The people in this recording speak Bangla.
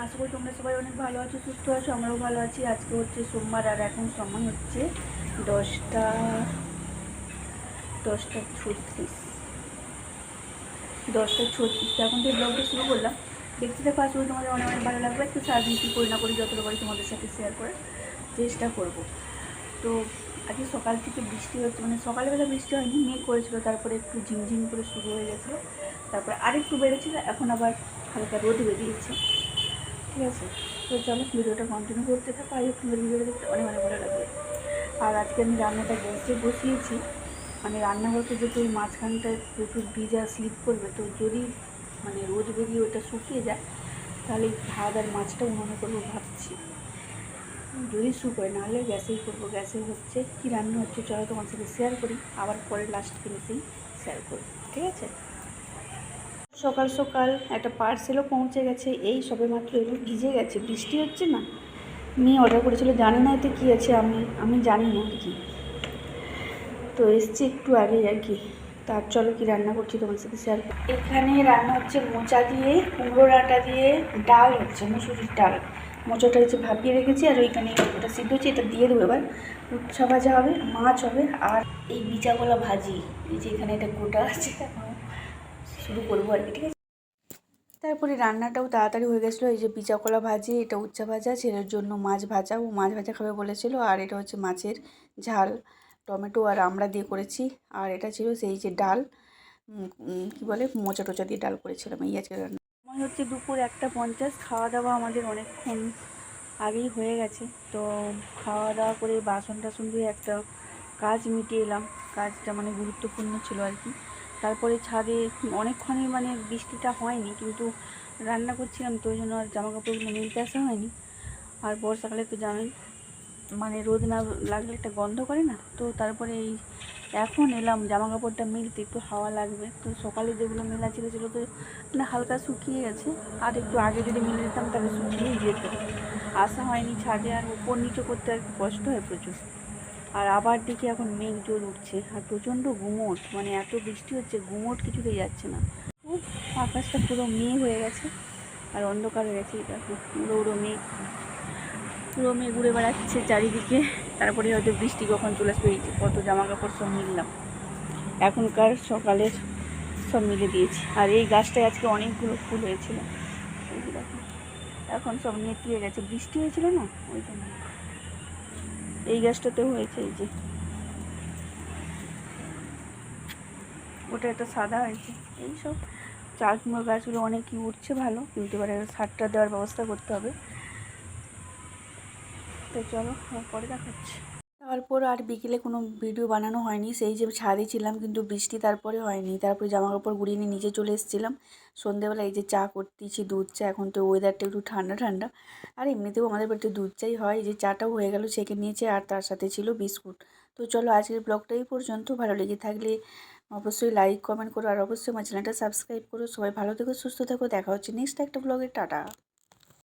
আশা করি তোমরা সবাই অনেক ভালো আছো, সুস্থ আছো, আমরাও ভালো আছি। আজকে হচ্ছে সোমবার আর এখন সময় হচ্ছে 10:36। এখন থেকে ব্লগটা শুরু করলাম। দেখতে থাকো, আশা করি তোমাদের অনেক অনেক ভালো লাগবে। একটু সারাদিন কী করি না করি যতটা পারি তোমাদের সাথে শেয়ার করার চেষ্টা করব। তো আজকে সকাল থেকে বৃষ্টি হচ্ছে, মানে সকালবেলা বৃষ্টি হয়নি, মেঘ করেছিল, তারপরে একটু ঝিমঝিম করে শুরু হয়ে গেছিলো, তারপরে আরেকটু বেড়েছিল, এখন আবার হালকা রোদ বেরিয়েছে। ঠিক আছে, তো চলো ভিডিওটা কন্টিনিউ করতে থাকো। আই হোপ তোমাদের ভিডিওটা দেখতে অনেক অনেক ভালো লাগবে। আর আজকে আমি রান্নাটা গ্যাসে বসিয়েছি, মানে রান্নাঘরটা যেহেতু ওই মাঝখানটায় প্রচুর ভিজা স্লিপ করবে, তো যদি মানে রোদ বেরিয়ে ওটা শুকিয়ে যায় তাহলে ভাত আর মাছটা উনুনে করবো ভাবছি, যদি শুকোয়, নাহলে গ্যাসেই করবো। গ্যাসে হচ্ছে কী রান্না হচ্ছে চলো তোমার সাথে শেয়ার করি, আবার পরে লাস্ট ফিনিশিং শেয়ার করি, ঠিক আছে। সকাল সকাল একটা পার্সেলও পৌঁছে গেছে, এই সবে মাত্র এলো, ভিজে গেছে, বৃষ্টি হচ্ছে না। মেয়ে অর্ডার করেছিল, জানি না এতে কী আছে, আমি জানি না আর কি, তো এসছে একটু আগে আর কি। তার চলো কি রান্না করছি তোমার সাথে শেয়ার করি। এখানে রান্না হচ্ছে মোচা দিয়ে, কুমড়ো ডাঁটা দিয়ে ডাল হচ্ছে, মুসুরির ডাল। মোচাটা হচ্ছে ভাপিয়ে রেখেছি, আর ওইখানে ওটা সিদ্ধ হচ্ছে, এটা দিয়ে দেবো। এবার উচ্ছা ভাজা হবে, মাছ হবে, আর এই বিচাগোলা ভাজি, এই যে এখানে এটা গোটা আছে, শুরু করবো আর কি, ঠিক আছে। তারপরে রান্নাটাও তাড়াতাড়ি হয়ে গেছিলো। এই যে বিচাকলা ভাজি, এটা উচ্চা ভাজা, ছেলের জন্য মাছ ভাজা, ও মাছ ভাজা খাবে বলেছিল, আর এটা হচ্ছে মাছের ঝাল, টমেটো আর আমড়া দিয়ে করেছি। আর এটা ছিল সেই যে ডাল, কী বলে, মোচা টোচা দিয়ে ডাল করেছিলাম, এই আজকে রান্না। সময় হচ্ছে দুপুর 1:50, খাওয়া দাওয়া আমাদের অনেকক্ষণ আগেই হয়ে গেছে। তো খাওয়া দাওয়া করে বাসন টাসন ধুয়ে একটা কাজ মিটিয়ে এলাম, কাজটা মানে গুরুত্বপূর্ণ ছিল আর কি। তারপরে ছাদে অনেকক্ষণই মানে বৃষ্টিটা হয়নি, কিন্তু রান্না করছিলাম তো ওই জন্য আর জামা কাপড়গুলো মেলতে আসা হয়নি। আর বর্ষাকালে তো জানোই, মানে রোদ না লাগলে একটা গন্ধ করে না, তো তারপরে এই এখন এলাম জামা কাপড়টা মিলতে, একটু হাওয়া লাগবে। তো সকালে যেগুলো মেলা ছিল সেগুলো তো মানে হালকা শুকিয়ে গেছে, আর একটু আগে যদি মিলে দিতাম তাহলে শুকিয়েই যেত। আসা হয়নি ছাদে, আর উপর নিচে করতে আর কষ্ট হয় প্রচুর। আর আবার দেখি এখন মেঘ জোর উঠছে, আর প্রচণ্ড গুমোট, মানে এত বৃষ্টি হচ্ছে, গুমোট কিছুতেই যাচ্ছে না। আকাশটা পুরো মেঘ হয়ে গেছে, আর অন্ধকার হয়ে গেছে, দেখো উড়ো উড়ো মেঘ, পুরো মেঘ উড়ে বেড়াচ্ছে চারিদিকে। তারপরে হয়তো বৃষ্টি কখন চলে আসবে। এই যে কত জামা কাপড় সব মিললাম, এখনকার সকালের সব মিলে দিয়েছি। আর এই গাছটায় আজকে অনেকগুলো ফুল হয়েছিল, এই যে দেখো, এখন সব নেতিয়ে গেছে, বৃষ্টি হয়েছিল না ওই জন্য। এই গাছটাতেও হয়েছে, এই যে ওটা একটা সাদা হয়েছে। এইসব চাল কুমড়ো গাছগুলো অনেকই উঠছে ভালো, কিন্তু এবারে সারটা দেওয়ার ব্যবস্থা করতে হবে। তো চলো পরে দেখাচ্ছি। তারপর আর বিকেলে কোনো ভিডিও বানানো হয়নি, সেই যে ছাদে ছিলাম, কিন্তু বৃষ্টি তারপরে হয়নি। তারপরে জামা কাপড় গুড়িয়ে নিয়ে নিচে চলে এসেছিলাম। সন্ধ্যেবেলা এই যে চা করতেছি, দুধ চা, এখন তো ওয়েদারটা একটু ঠান্ডা ঠান্ডা, আর এমনিতেও আমাদের বাড়িতে দুধ চাই হয়। এই যে চাটাও হয়ে গেল, ছেঁকে নিয়েছে, আর তার সাথে ছিল বিস্কুট। তো চলো আজকের ব্লগটা এই পর্যন্ত। ভালো লেগে থাকলে অবশ্যই লাইক কমেন্ট করো, আর অবশ্যই আমার চ্যানেলটা সাবস্ক্রাইব করো। সবাই ভালো থেকো, সুস্থ থেকো, দেখা হচ্ছে নেক্সট একটা ব্লগে, টাটা।